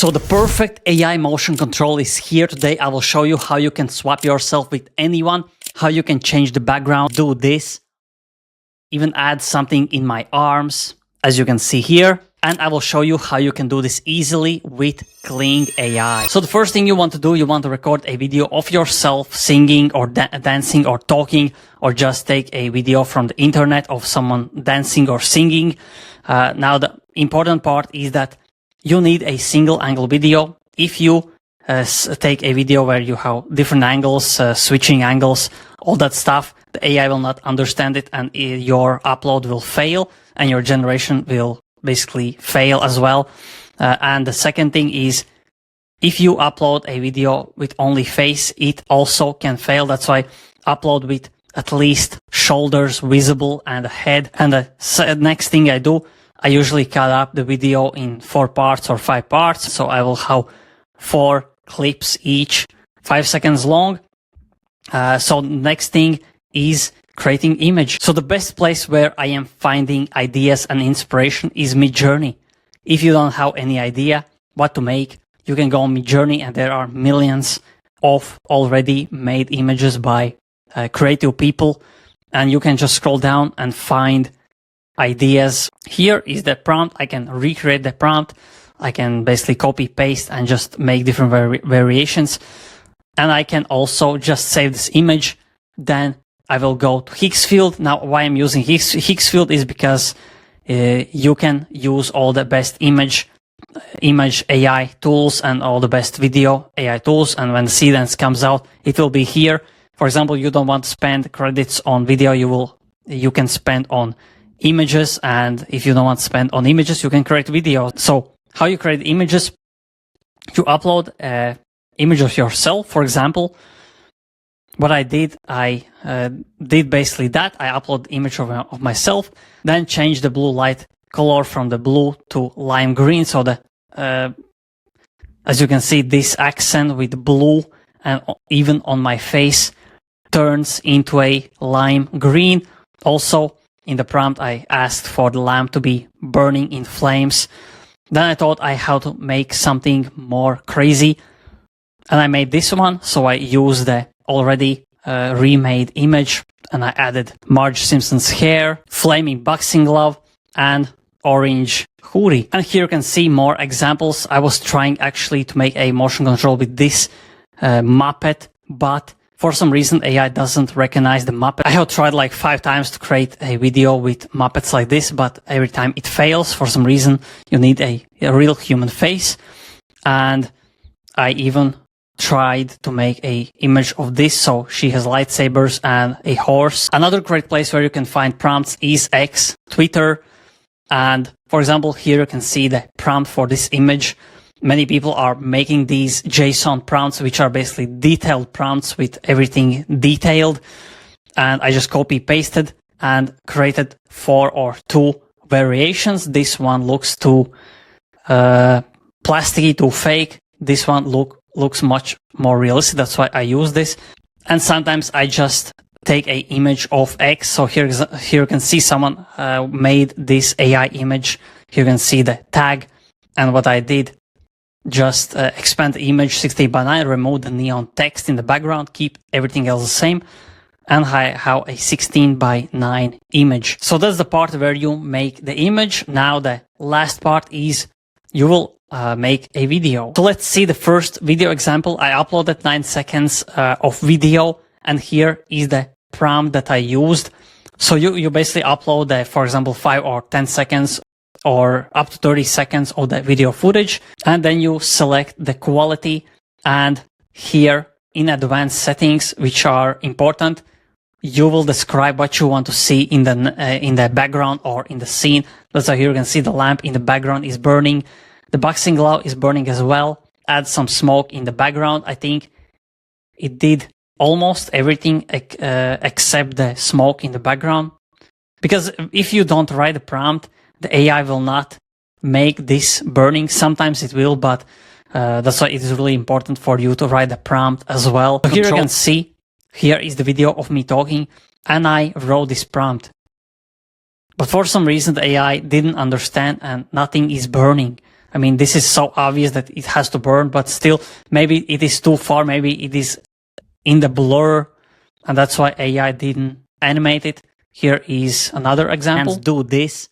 So the perfect AI motion control is here today. I will show you how you can swap yourself with anyone, how you can change the background, do this, even add something in my arms, as you can see here. And I will show you how you can do this easily with Kling AI. So the first thing you want to do, you want to record a video of yourself singing or dancing or talking, or just take a video from the internet of someone dancing or singing. Now the important part is that you need a single angle video. If you take a video where you have different angles, switching angles, all that stuff, the AI will not understand it, and your upload will fail and your generation will basically fail as well. And the second thing is, if you upload a video with only face, it also can fail. That's why upload with at least shoulders visible and a head. And the next thing I do, I usually cut up the video in 4 parts or 5 parts. So I will have 4 clips each, 5 seconds long. So next thing is creating image. So the best place where I am finding ideas and inspiration is Midjourney. If you don't have any idea what to make, you can go on Midjourney, and there are millions of already made images by creative people. And you can just scroll down and find ideas. Here is the prompt. I can recreate the prompt. I can basically copy paste and just make different variations. And I can also just save this image. Then I will go to Higgsfield. Now, why I'm using Higgsfield is because you can use all the best image AI tools and all the best video AI tools. And when the Seedance comes out, it will be here. For example, you don't want to spend credits on video. You can spend on images. And if you don't want to spend on images, you can create video. So how you create images? You upload an image of yourself. For example, what I did basically that. I upload the image of myself, then change the blue light color from the blue to lime green. So as you can see, this accent with blue and even on my face turns into a lime green. Also, in the prompt, I asked for the lamp to be burning in flames. Then I thought I had to make something more crazy, and I made this one. So I used the already remade image, and I added Marge Simpson's hair, flaming boxing glove, and orange hoodie. And here you can see more examples. I was trying actually to make a motion control with this Muppet, but for some reason AI doesn't recognize the Muppet. I have tried like 5 times to create a video with Muppets like this, but every time it fails. For some reason you need a real human face. And I even tried to make a image of this. So she has lightsabers and a horse. Another great place where you can find prompts is X, Twitter. And for example, here you can see the prompt for this image. Many people are making these JSON prompts, which are basically detailed prompts with everything detailed. And I just copy pasted and created 4 or 2 variations. This one looks too plasticky, too fake. This one looks much more realistic. That's why I use this. And sometimes I just take a image of X. So here you can see someone made this AI image. Here you can see the tag. And what I did, just expand the image 16:9, remove the neon text in the background, keep everything else the same, and I have a 16:9 image. So that's the part where you make the image. Now the last part is you will make a video. So let's see the first video example. I uploaded 9 seconds of video, and here is the prompt that I used. So you basically upload for example 5 or 10 seconds or up to 30 seconds of the video footage, and then you select the quality, and here in advanced settings, which are important, you will describe what you want to see in the background or in the scene. That's how here you can see the lamp in the background is burning. The boxing glove is burning as well. Add some smoke in the background. I think it did almost everything except the smoke in the background. Because if you don't write the prompt, the AI will not make this burning. Sometimes it will, but that's why it is really important for you to write the prompt as well. So here you can see, here is the video of me talking, and I wrote this prompt. But for some reason, the AI didn't understand and nothing is burning. I mean, this is so obvious that it has to burn, but still, maybe it is too far. Maybe it is in the blur, and that's why AI didn't animate it. Here is another example. Hands do this.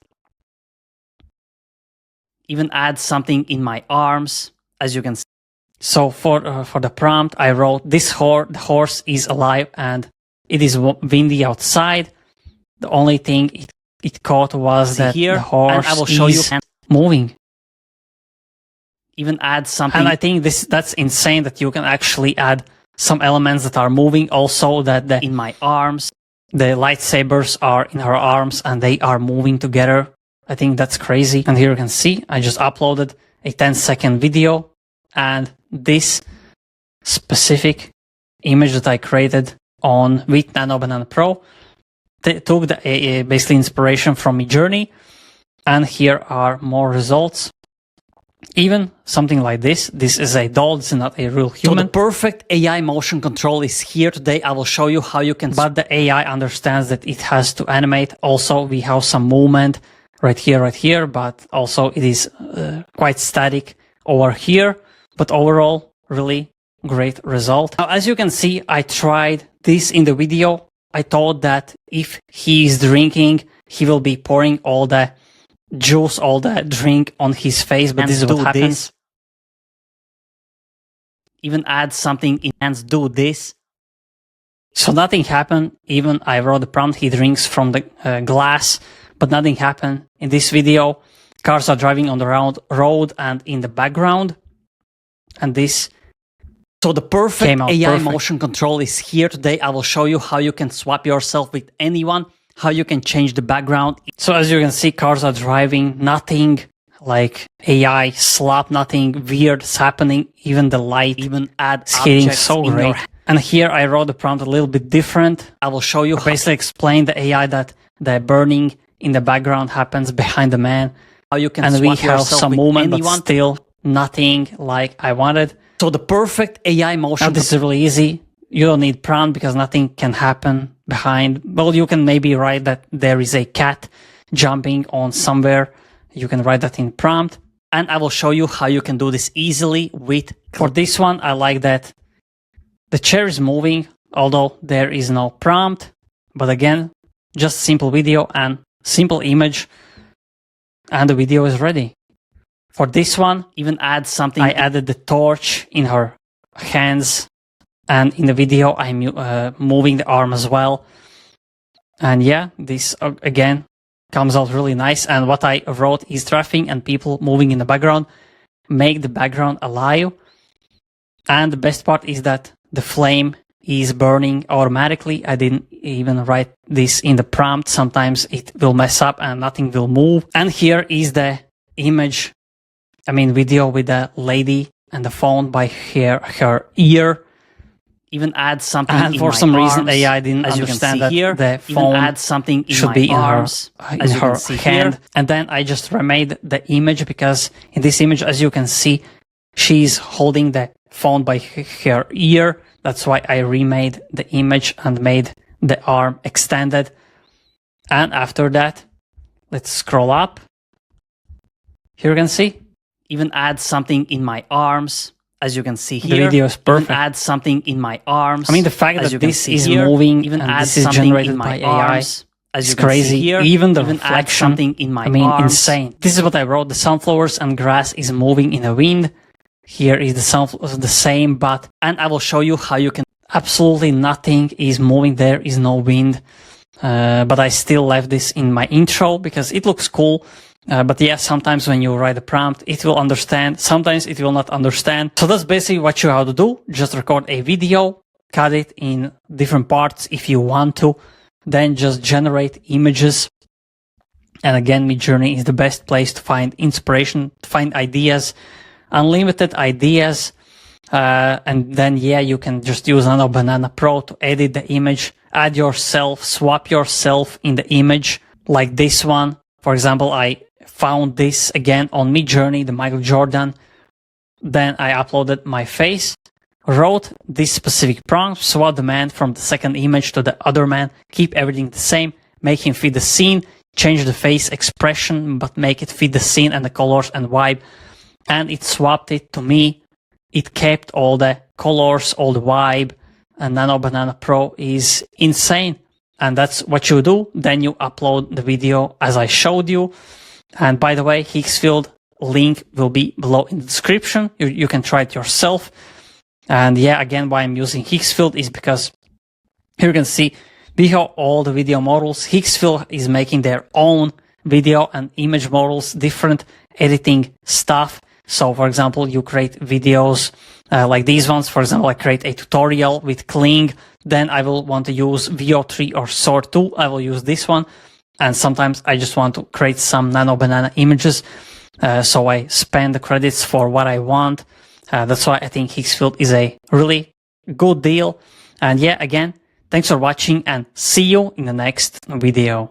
Even add something in my arms, as you can see. So for the prompt, I wrote this the horse is alive and it is windy outside. The only thing it caught was that here, the horse and I will show is you moving. Even add something. And I think that's insane that you can actually add some elements that are moving. Also that in my arms, the lightsabers are in her arms and they are moving together. I think that's crazy. And here you can see, I just uploaded a 10-second video, and this specific image that I created with Nano Banana Pro took the basically inspiration from Midjourney, and here are more results. Even something like this. This is a doll, this is not a real human. So the perfect AI motion control is here. Today I will show you how you can, but the AI understands that it has to animate. Also, we have some movement right here, but also it is quite static over here. But overall, really great result. Now, as you can see, I tried this in the video. I thought that if he is drinking, he will be pouring all the juice, all the drink on his face, but this is what happens. Even add something in hands, do this. So nothing happened. Even I wrote the prompt, he drinks from the glass, but nothing happened. In this video, cars are driving on the road and in the background. And this, so the perfect AI motion control is here. Today I will show you how you can swap yourself with anyone, how you can change the background. So as you can see, cars are driving, nothing like AI slap, nothing weird is happening. Even the light, even add hitting so great. And here I wrote the prompt a little bit different. I will show you, basically explain the AI that the burning in the background happens behind the man. How you can swap yourself with anyone. And we have some movement, but still nothing like I wanted. So the perfect AI motion. Now this is really easy. You don't need prompt because nothing can happen behind. Well, you can maybe write that there is a cat jumping on somewhere. You can write that in prompt. And I will show you how you can do this easily with. For this one, I like that the chair is moving, although there is no prompt. But again, just simple video and simple image, and the video is ready. For this one, even add something. I added the torch in her hands, and in the video I'm moving the arm as well. And yeah, this again comes out really nice. And what I wrote is traffic and people moving in the background make the background alive. And the best part is that the flame is burning automatically. I didn't even write this in the prompt. Sometimes it will mess up and nothing will move. And here is the image, video with the lady and the phone by her ear. Even add something and in for some arms. Reason AI didn't understand that here, the phone add something in should be arms, in her hand. Here. And then I just remade the image because in this image, as you can see, she's holding the phone by her ear. That's why I remade the image and made the arm extended. And after that, let's scroll up. Here you can see, even add something in my arms. As you can see here, the video is perfect. Even add something in my arms. The fact that this is here, moving, even and add this is generated in my by AI, as you can crazy. See here, even the reflection, add something in my arms. Insane. This is what I wrote. The sunflowers and grass is moving in the wind. Here is the sunflowers, the same, and I will show you how you can. Absolutely nothing is moving. There is no wind, but I still left this in my intro because it looks cool. But yeah, sometimes when you write a prompt, it will understand. Sometimes it will not understand. So that's basically what you have to do. Just record a video, cut it in different parts if you want to, then just generate images. And again, Midjourney is the best place to find inspiration, to find ideas, unlimited ideas. And then, yeah, you can just use Nano Banana Pro to edit the image, add yourself, swap yourself in the image like this one. For example, I found this again on Midjourney, the Michael Jordan. Then I uploaded my face, wrote this specific prompt, swap the man from the second image to the other man, keep everything the same, make him fit the scene, change the face expression, but make it fit the scene and the colors and vibe. and it swapped it to me. It kept all the colors, all the vibe, and Nano Banana Pro is insane. And that's what you do. Then you upload the video as I showed you. And by the way, Higgsfield link will be below in the description. You can try it yourself. And yeah, again, why I'm using Higgsfield is because here you can see we have all the video models. Higgsfield is making their own video and image models, different editing stuff. So for example, you create videos like these ones. For example, I create a tutorial with Kling. Then I will want to use VO3 or Sort 2. I will use this one. And sometimes I just want to create some Nano Banana images. So I spend the credits for what I want. That's why I think Higgsfield is a really good deal. And yeah, again, thanks for watching and see you in the next video.